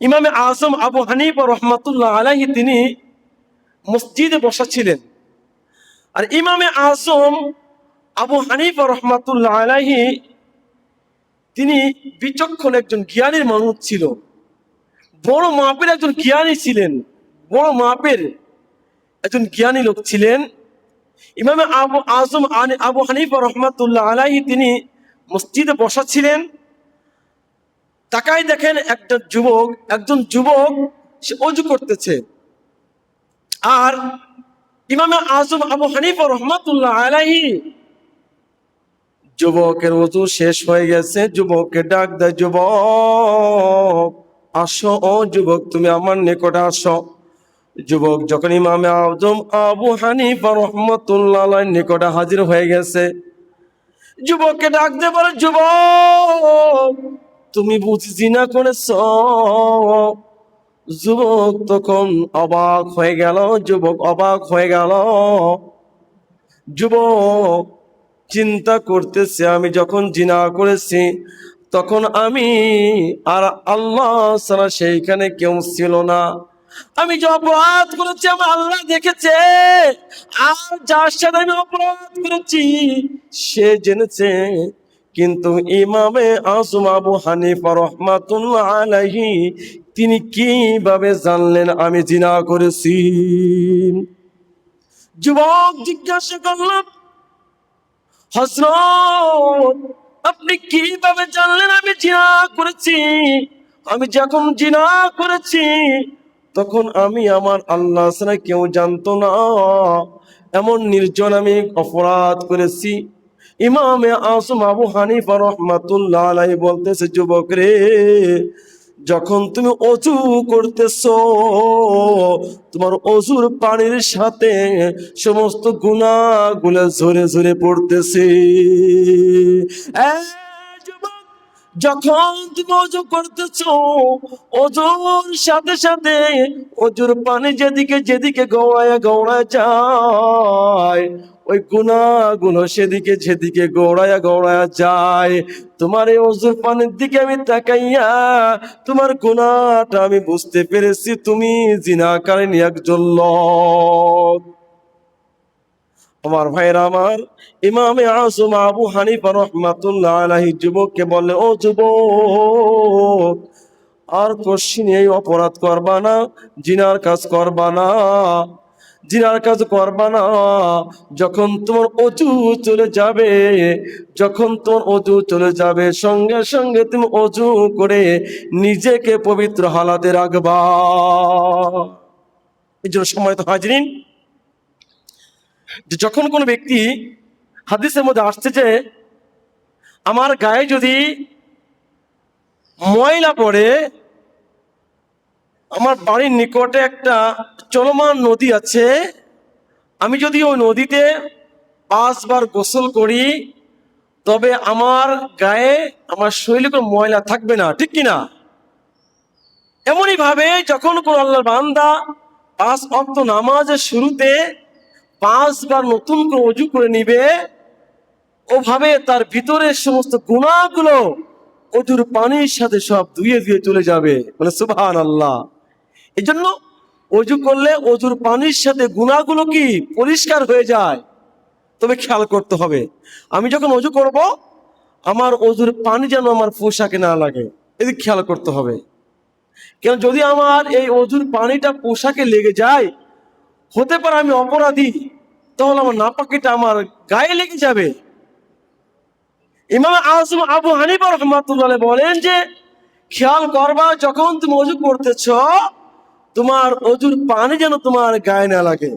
ইমামে আজম আবু হানিফা রহমাতুল্লাহ আলাইহি তিনি মসজিদে বসা ছিলেন। আর ইমামে আজম আবু হানিফা রহমাতুল্লাহ আলাইহি তিনি বিচক্ষণ একজন জ্ঞানীর মানুষ ছিল, বড় মাপের একজন জ্ঞানী ছিলেন, বড় মাপের একজন জ্ঞানী লোক ছিলেন। ইমামে আজম আবু হানিফা রহমাতুল্লাহ আলাইহি তিনি মসজিদে বসা ছিলেন। তাকাই দেখেন একজন যুবক সে অজু করতেছে। আর ইমামে আজম আবু হানিফা রহমাতুল্লাহ আলাইহি যুবকের ওযু শেষ হয়ে গেছে, যুবককে ডাক দেয়, যুবক আসো, ও যুবক তুমি আমার নিকটে আসো। যুবক যখন ইমামে আজম আবু হানিফা রহমাতুল্লাহ আলাইহির নিকটে হাজির হয়ে গেছে, যুবককে ডাক দিয়ে বলে, যুবক তুমি বুঝি জিনা করেছ? যুবক তখন অবাক হয়ে গেল, যুবক চিন্তা করতেছে, আমি যখন জিনা করেছি তখন আমি আর আল্লাহ ছাড়া সেইখানে কেউ ছিল না। আমি যে অপরাধ করেছি আমার আল্লাহ দেখেছে, আর যার সাথে আমি অপরাধ করেছি সে জেনেছে। কিন্তু ইমামে আজম আবু হানিফা রহমাতুল্লাহ আলাইহি তিনি কিভাবে জানলেন আমি জিনা করেছি? যুবক জিজ্ঞাসা করলাম, হযরত আপনি কিভাবে জানলেন আমি জিনা করেছি? আমি যখন জিনা করেছি তখন আমি আমার আল্লাহ ছাড়া কেউ জানতো না, এমন নির্জন আমি অপরাধ করেছি। ইমামে আজম আবু হানিফা রহমাতুল্লাহ আলাইহি বলতেছে, যুবক রে, যখন তুমি অজু করতেছো তোমার অজুর পানির সাথে সমস্ত গুনাহগুলো ঝরে ঝরে পড়তেছে। যখন তুমি অজু করতেছো অজুর সাথে সাথে অজুর পানি যেদিকে যেদিকে গড়ায় যায়, ওই গুনাহগুলো সেদিকে যেদিকে গড়ায় যায়। তোমার এই অজুর পানির দিকে আমি তাকাইয়া তোমার গুনাহটা আমি বুঝতে পেরেছি, তুমি জিনাকারিনী একজন লোক। আমার ভাইরা আমার, ইমামে আজম আবু হানিফা রহমাতুল্লাহ আলাইহি যুবককে বললে, ও যুবক আর কোশ্চিন এই অপরাধ করবা না, জিনার কাজ করবা না, জিনার কাজ করবা না। যখন তোমার অজু চলে যাবে সঙ্গে সঙ্গে তুমি অজু করে নিজেকে পবিত্র হালাতে রাখবা। এই জন্য সময় তো হাজিরিন, যে যখন কোনো ব্যক্তি, হাদিসের মধ্যে আসছে যে আমার গায়ে যদি ময়লা পড়ে, আমার বাড়ির নিকটে একটা চলমান নদী আছে, আমি যদি ওই নদীতে 5 বার গোসল করি তবে আমার গায়ে আমার শরীরে কোনো ময়লা থাকবে না, ঠিক কিনা? এমনই ভাবে যখন কোন আল্লাহর বান্দা 5 ওয়াক্ত নামাজের শুরুতে 5 বার নতুন করে ওযু করে নিবে, ওভাবে তার ভিতরের সমস্ত গুনাহগুলো ওযুর পানির সাথে সব ধুয়ে ধুয়ে চলে যাবে। মানে সুবহানাল্লাহ। এই জন্য ওযু করলে ওযুর পানির সাথে গুনাহগুলো কি পরিষ্কার হয়ে যায়। তবে খেয়াল করতে হবে, আমি যখন ওযু করব আমার ওযুর পানি যেন আমার পোশাকে না লাগে, এদিকে খেয়াল করতে হবে। কেন যদি আমার এই ওযুর পানিটা পোশাকে লেগে যায়, হতে পারে আমি অপরাধী, তাহলে আমার নাপাকিটা আমার গায়ে লেগে যাবে। ইমাম আজম আবু হানিফা রাহমাতুল্লাহ আলাইহি বলেন যে খেয়াল করবা যখন তুমি ওযু করতেছ তোমার ওযুর পানি যেন তোমার গায়ে না লাগে।